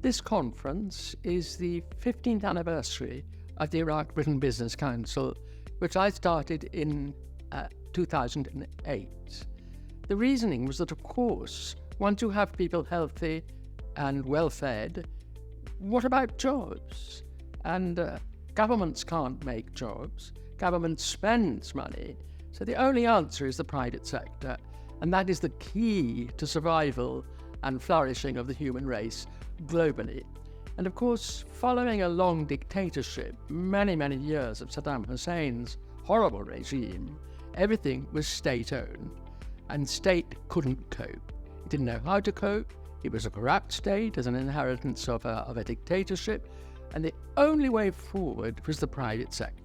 This conference is the 15th anniversary of the Iraq-Britain Business Council, which I started in 2008. The reasoning was that, of course, once you have people healthy and well-fed, what about jobs? And governments can't make jobs. Government spends money. So the only answer is the private sector. And that is the key to survival and flourishing of the human race globally. And of course, following a long dictatorship, many, many years of Saddam Hussein's horrible regime, everything was state-owned. And state couldn't cope. It didn't know how to cope. It was a corrupt state as an inheritance of a dictatorship. And the only way forward was the private sector.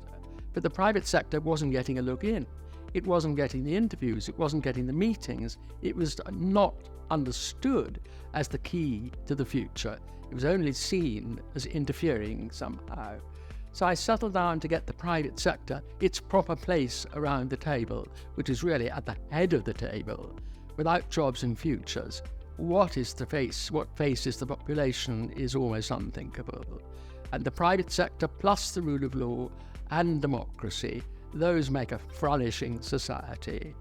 But the private sector wasn't getting a look in. It wasn't getting the interviews. It wasn't getting the meetings. It was not understood as the key to the future. It was only seen as interfering somehow. So I settled down to get the private sector its proper place around the table, which is really at the head of the table. Without jobs and futures, what faces the population is almost unthinkable. And the private sector plus the rule of law and democracy, those make a flourishing society.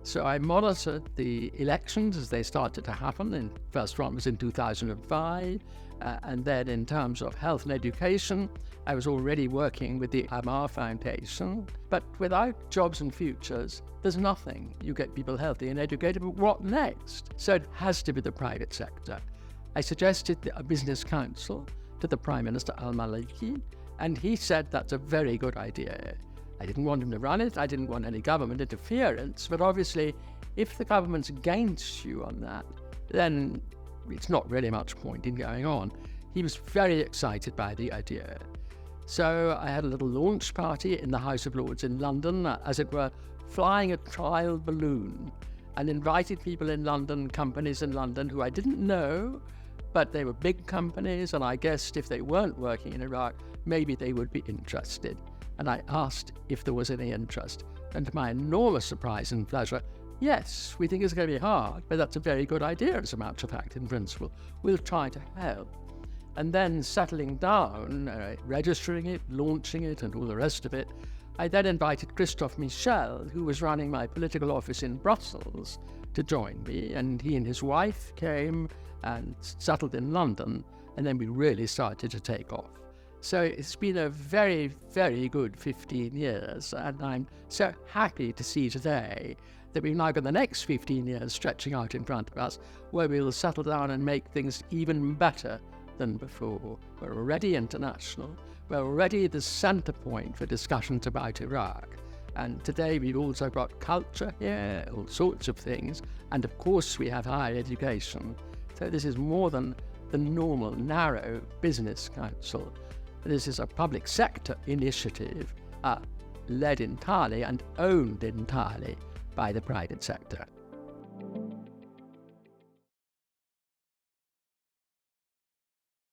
So I monitored the elections as they started to happen. The first one was in 2005. And then in terms of health and education, I was already working with the Amar Foundation. But without jobs and futures, there's nothing. You get people healthy and educated, but what next? So it has to be the private sector. I suggested a business council to the Prime Minister al-Maliki, and he said that's a very good idea. I didn't want him to run it. I didn't want any government interference. But obviously, if the government's against you on that, then it's not really much point in going on. He was very excited by the idea. So I had a little launch party in the House of Lords in London, as it were, flying a trial balloon, and invited people in London, companies in London who I didn't know, but they were big companies, and I guessed if they weren't working in Iraq, maybe they would be interested. And I asked if there was any interest. And to my enormous surprise and pleasure, yes, we think it's going to be hard, but that's a very good idea, as a matter of fact, in principle. We'll try to help. And then settling down, registering it, launching it, and all the rest of it, I then invited Christophe Michel, who was running my political office in Brussels, to join me. And he and his wife came and settled in London, and then we really started to take off. So it's been a very, very good 15 years, and I'm so happy to see today that we've now got the next 15 years stretching out in front of us, where we'll settle down and make things even better than before. We're already international. We're already the center point for discussions about Iraq. And today we've also got culture here, all sorts of things, and of course we have higher education. So this is more than the normal, narrow business council. This is a public sector initiative led entirely and owned entirely by the private sector.